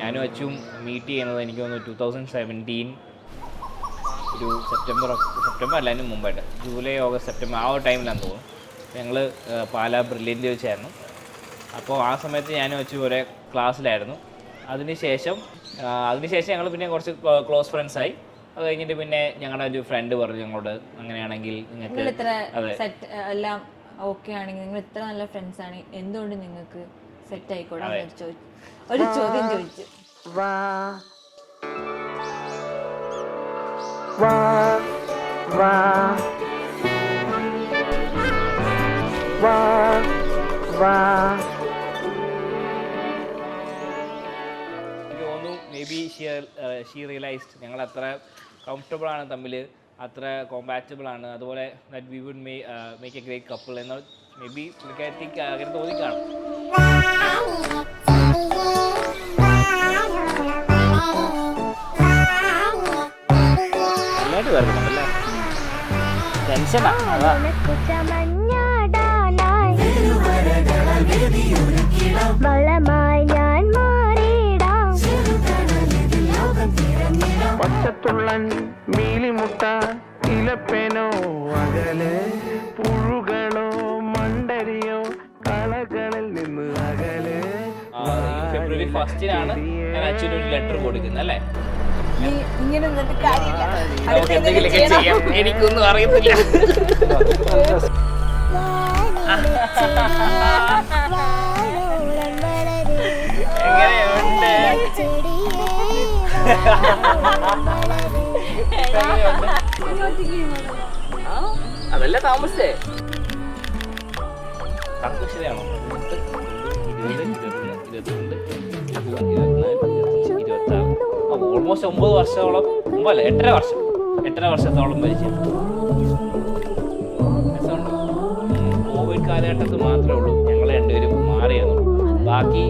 ഞാനും അച്ചും മീറ്റ് ചെയ്യുന്നത് എനിക്ക് തോന്നുന്നു 2017 ഒരു സെപ്റ്റംബർ അല്ല അതിന് മുമ്പായിട്ട് ജൂലൈ ഓഗസ്റ്റ് സെപ്റ്റംബർ ആ ഒരു ടൈമിലാന്ന് തോന്നുന്നു. ഞങ്ങൾ പാലാ ബ്രില്യൻ്റ് വെച്ചായിരുന്നു. അപ്പോൾ ആ സമയത്ത് ഞാനും അച്ചു ഒരേ ക്ലാസ്സിലായിരുന്നു. അതിനുശേഷം ഞങ്ങൾ പിന്നെ കുറച്ച് ക്ലോസ് ഫ്രണ്ട്സായി. അത് കഴിഞ്ഞിട്ട് പിന്നെ ഞങ്ങളുടെ ഒരു ഫ്രണ്ട് പറഞ്ഞു ഞങ്ങളോട് അങ്ങനെയാണെങ്കിൽ നിങ്ങൾക്ക് എല്ലാം ഓക്കെ ആണെങ്കിൽ നിങ്ങൾ ഇത്ര നല്ല ഫ്രണ്ട്സ് ആണ് എന്തുകൊണ്ട് നിങ്ങൾക്ക് സെറ്റ് ആയിക്കോട്ടെ ഒരു ചോദ്യം ചോദിച്ചു. എനിക്ക് തോന്നുന്നു മേ ബി ഷീ റിയലൈസ്ഡ് ഞങ്ങൾ അത്ര കംഫർട്ടബിൾ ആണ് തമ്മിൽ, അത്ര കോമ്പാറ്റബിൾ ആണ്, അതുപോലെ that we would make a great couple എന്ന് മേ ബി പുള്ളിക്കാരത്തേക്ക് അങ്ങനെ തോന്നിക്കാണും. നല്ലതായിട്ട് വരുന്നുണ്ടല്ലേ, ടെൻഷനാ അതാ. പച്ചത്തുള്ളൻ മീലിമുട്ട ഇലപ്പേനോ അകലെ പുഴുകളോ മണ്ടരിയോ കളകളിൽ നിന്ന് അകലെ. ഫെബ്രുവരി 1 ഞാൻ അച്ഛനൊരു ഒരു ലെറ്റർ കൊടുക്കുന്നത് അല്ലേ. നമുക്ക് എന്തെങ്കിലുമൊക്കെ ചെയ്യാം, എനിക്കൊന്നും അറിയത്തില്ല. എങ്ങനെയുണ്ട്? അതല്ലേ താമസേ ശരിയാണോ? 20, 21, 22, 23, 24, 25, 26 ഓൾമോസ്റ്റ് 9 വർഷത്തോളം, 8.5 വർഷത്തോളം പരിചയം. കോവിഡ് കാലഘട്ടത്തിൽ മാത്രമേ ഉള്ളൂ ഞങ്ങൾ രണ്ടുപേരും മാറിയിരുന്നു. ബാക്കി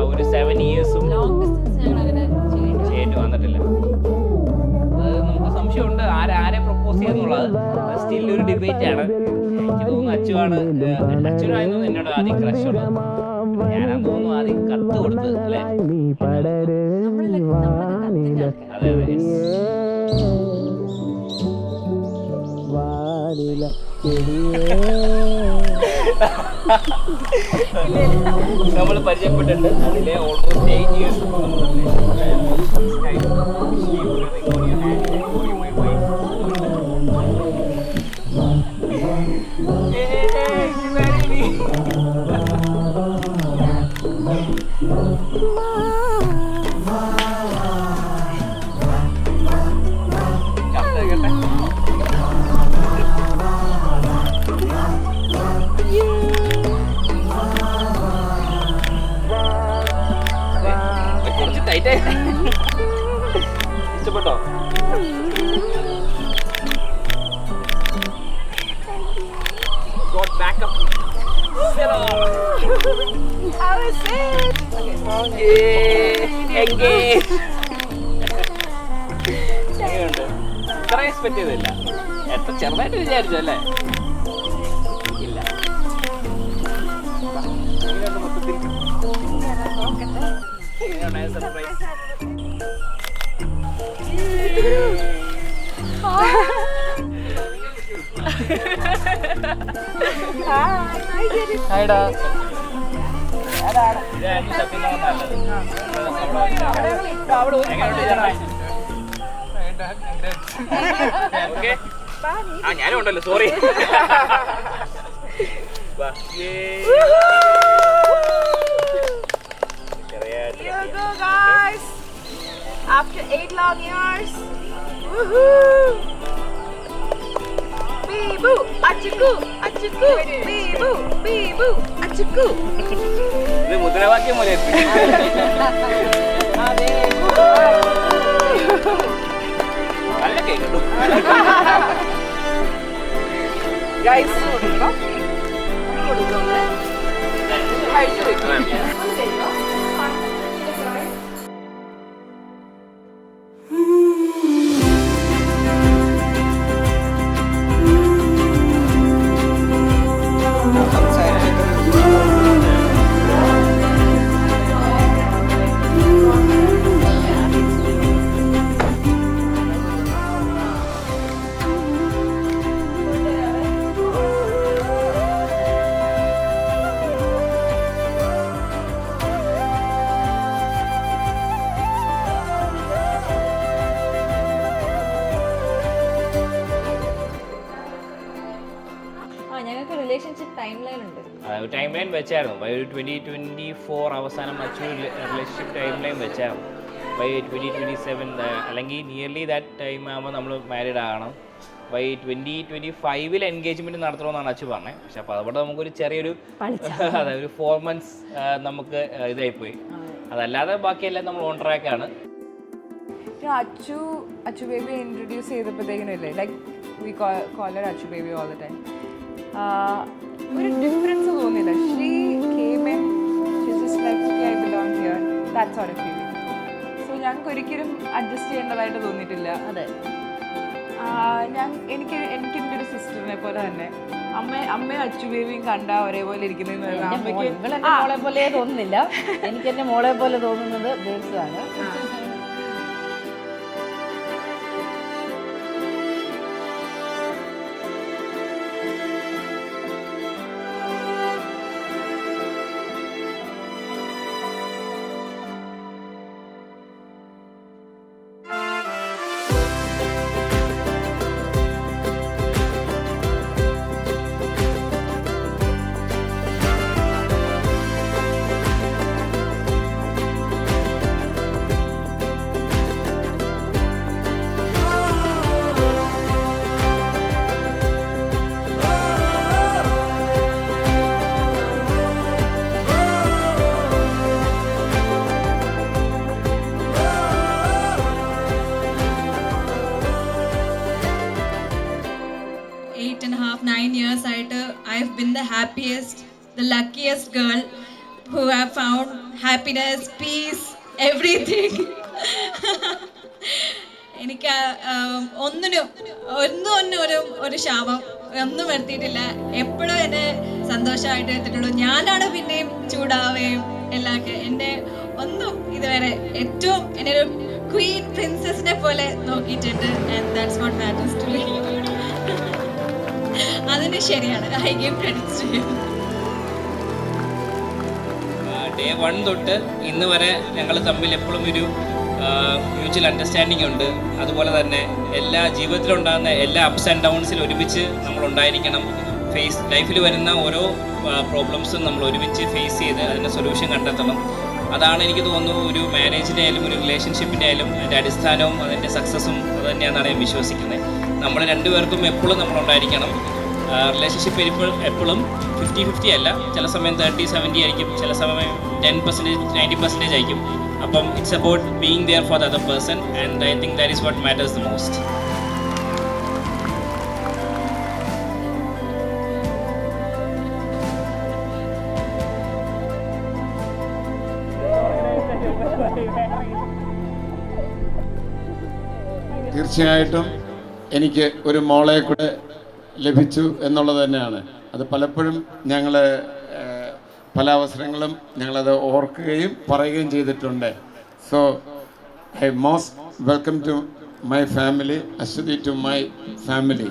ഒരു 7 ഇയേഴ്സും ചെയ്യേണ്ടി വന്നിട്ടില്ല. അത് നമുക്ക് സംശയമുണ്ട് ആരെ പ്രപ്പോസ് ചെയ്യുന്നുള്ളത്. സ്റ്റിൽ ഒരു ഡിബേറ്റ് ആണ്. എനിക്ക് തോന്നുന്നു അച്ഛനായിരുന്നു എന്നോട് ആദ്യം ക്രഷ് ഉള്ളത്. ഞാനാന്ന് തോന്നുന്നു ആദ്യം കത്ത് കൊടുത്തത് അല്ലേ. അതെ നമ്മൾ പരിചയപ്പെട്ടിട്ട് അതിലെ ഓൾമോസ്റ്റ് 8 ഇയേഴ്സ് ഇഷ്ടപ്പെട്ടോ? എങ്ങനെയുണ്ട്? ഇത്ര എക്സ്പെക്ട് ചെയ്തില്ല. എത്ര ചെറുതായിട്ട് വിചാരിച്ചു അല്ലേ? ഇല്ല. എങ്ങനെയുണ്ട് മൊത്തത്തിൽ? സർപ്രൈസ്. ഹായ്ടാ. ഇതായിരുന്നു സത്യം നല്ലത്. ഞാനും ഉണ്ടല്ലോ, sorry. Here we go, guys. After 8 long years. Woohoo! Bee-boo, achiku, achiku, bee-boo, bee-boo, achiku. ഇത് മുദ്രാവാക്യം പോലെ. നല്ല കേൾക്കുന്നു. Guys, ഞങ്ങൾക്ക് റിലേഷൻഷിപ്പ് ടൈം ലൈൻ ഉണ്ട്. ടൈം ലൈൻ വെച്ചായിരുന്നു. ബൈ 2024 അവസാനം അച്ചു റിലേഷൻഷിപ്പ് ടൈം ലൈൻ വെച്ചായിരുന്നു. ബൈ 2027 അല്ലെങ്കിൽ നിയർലി ദാറ്റ് ടൈം ആകുമ്പോൾ നമ്മൾ മാരീഡ് ആകണം. ബൈ 2025 എൻഗേജ്മെൻറ്റ് നടത്തണമെന്നാണ് അച്ചു പറഞ്ഞത്. പക്ഷെ അപ്പോൾ അതുകൊണ്ട് നമുക്കൊരു ചെറിയൊരു അതെ ഒരു 4 months നമുക്ക് ഇതായിപ്പോയി. അതല്ലാതെ ബാക്കിയെല്ലാം നമ്മൾ ഓൺ ട്രാക്കാണ്. അച്ചു ബേബി ഇൻട്രൊഡ്യൂസ് ചെയ്തപ്പോഴത്തേക്കിനില്ലേ, like we call her Achu Baby all the time. ഒരു ഡിഫറൻസ് തോന്നിയില്ല. She came in, she's just like I belong here, that sort of feeling. So ഞങ്ങൾക്ക് ഒരിക്കലും അഡ്ജസ്റ്റ് ചെയ്യേണ്ടതായിട്ട് തോന്നിയിട്ടില്ല. അതെ, എനിക്ക് എൻ്റെ ഒരു സിസ്റ്ററിനെ പോലെ തന്നെ അമ്മയും അച്ചു ബേബിയും കണ്ട ഒരേപോലെ ഇരിക്കുന്നതെന്ന് മോളെ പോലെ തോന്നുന്നില്ല. എനിക്ക് എന്റെ മോളെ പോലെ തോന്നുന്നത് ബേബ്സാണ്. I've been the happiest, the luckiest girl who have found happiness, peace, everything. എനിക്ക് ഒന്നും ഒരു ശാപം ഒന്നും വരുത്തിയിട്ടില്ല. എപ്പോഴും എന്നെ സന്തോഷമായിട്ട് എടുത്തിട്ടുള്ളൂ. ഞാനാണ് പിന്നെയും ചൂടാവുകയും എല്ലാവർക്കും എൻ്റെ ഒന്നും ഇതുവരെ ഏറ്റവും എന്നെ ഒരു ക്വീൻ പ്രിൻസസിനെ പോലെ നോക്കിയിട്ടുണ്ട്. And that's what matters to me. അതിന് ശരിയാണ്. I give credits to you. Day 1 തൊട്ട് ഇന്ന് വരെ ഞങ്ങൾ തമ്മിൽ എപ്പോഴും ഒരു മ്യൂച്വൽ അണ്ടർസ്റ്റാൻഡിങ് ഉണ്ട്. അതുപോലെ തന്നെ എല്ലാ ജീവിതത്തിലുണ്ടാകുന്ന എല്ലാ അപ്സ് ആൻഡ് ഡൗൺസിൽ ഒരുമിച്ച് നമ്മളുണ്ടായിരിക്കണം. ലൈഫിൽ വരുന്ന ഓരോ പ്രോബ്ലംസും നമ്മൾ ഒരുമിച്ച് ഫേസ് ചെയ്ത് അതിൻ്റെ സൊല്യൂഷൻ കണ്ടെത്തണം. അതാണ് എനിക്ക് തോന്നുന്നു ഒരു മാരേജിൻ്റെ ആയാലും ഒരു റിലേഷൻഷിപ്പിൻ്റെ ആയാലും അതിൻ്റെ അടിസ്ഥാനവും അതിൻ്റെ സക്സസ്സും അത് തന്നെയാണെന്നാണ് ഞാൻ വിശ്വസിക്കുന്നത്. നമ്മൾ രണ്ടുപേർക്കും എപ്പോഴും നമ്മളുണ്ടായിരിക്കണം. റിലേഷൻഷിപ്പ് എപ്പോഴും 50-50 അല്ല. ചില സമയം 30-70 ആയിരിക്കും, ചില സമയം 10%, 90% ആയിരിക്കും. അപ്പം it's about being there for the other person and I think that is what matters the most. തീർച്ചയായിട്ടും എനിക്ക് ഒരു മോളെ കൂടെ ലഭിച്ചു എന്നുള്ളത് തന്നെയാണ്. അത് പലപ്പോഴും ഞങ്ങൾ പല അവസരങ്ങളും ഞങ്ങളത് ഓർക്കുകയും പറയുകയും ചെയ്തിട്ടുണ്ട്. So I most welcome to my family, Aswathy to my family.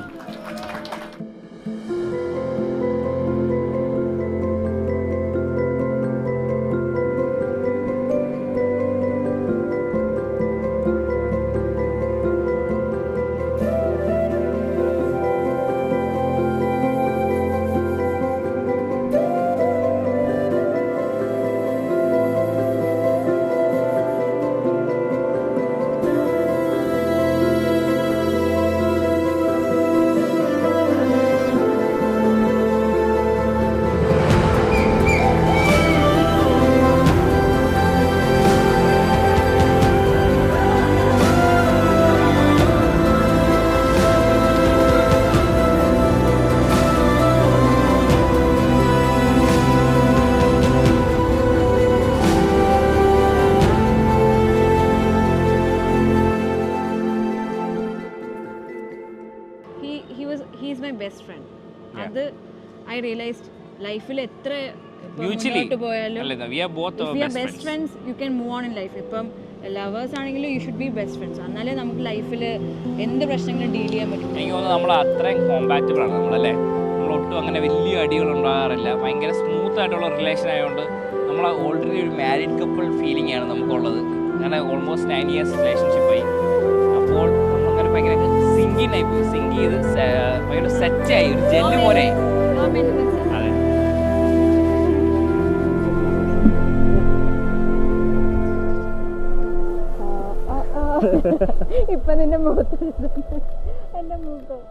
He's my best friend. അത് I realized ലൈഫിൽ എത്ര Mutually. പോയാലും We are both our best friends. You can move on in life. ഇപ്പം ലവേഴ്സ് ആണെങ്കിലും you should be best friends. എന്നാലേ നമുക്ക് ലൈഫിൽ എന്ത് പ്രശ്നങ്ങളും ഡീൽ ചെയ്യാൻ പറ്റും. എനിക്ക് തോന്നുന്നു നമ്മൾ അത്രയും കോമ്പാറ്റബിൾ ആണ് നമ്മളല്ലേ. നമ്മളൊട്ടും അങ്ങനെ വലിയ അടികൾ ഉണ്ടാകാറില്ല. ഭയങ്കര സ്മൂത്ത് ആയിട്ടുള്ള റിലേഷൻ ആയതുകൊണ്ട് നമ്മൾ ഓൾറെഡി ഒരു മാരീഡ് കപ്പിൾ ഫീലിംഗ് ആണ് നമുക്കുള്ളത്. അങ്ങനെ ഓൾമോസ്റ്റ് 9 years റിലേഷൻഷിപ്പായി. അപ്പോൾ നമ്മളങ്ങനെ ഭയങ്കര സിങ്ക് ചെയ്ത് ഭയങ്കര സെറ്റായി, ഒരു ജെല്ല് പോലെ മാമേന്റെ മനസ്സിൽ അതെ. ഇപ്പൊ നിന്റെ മുഖത്ത് എന്റെ മുഖം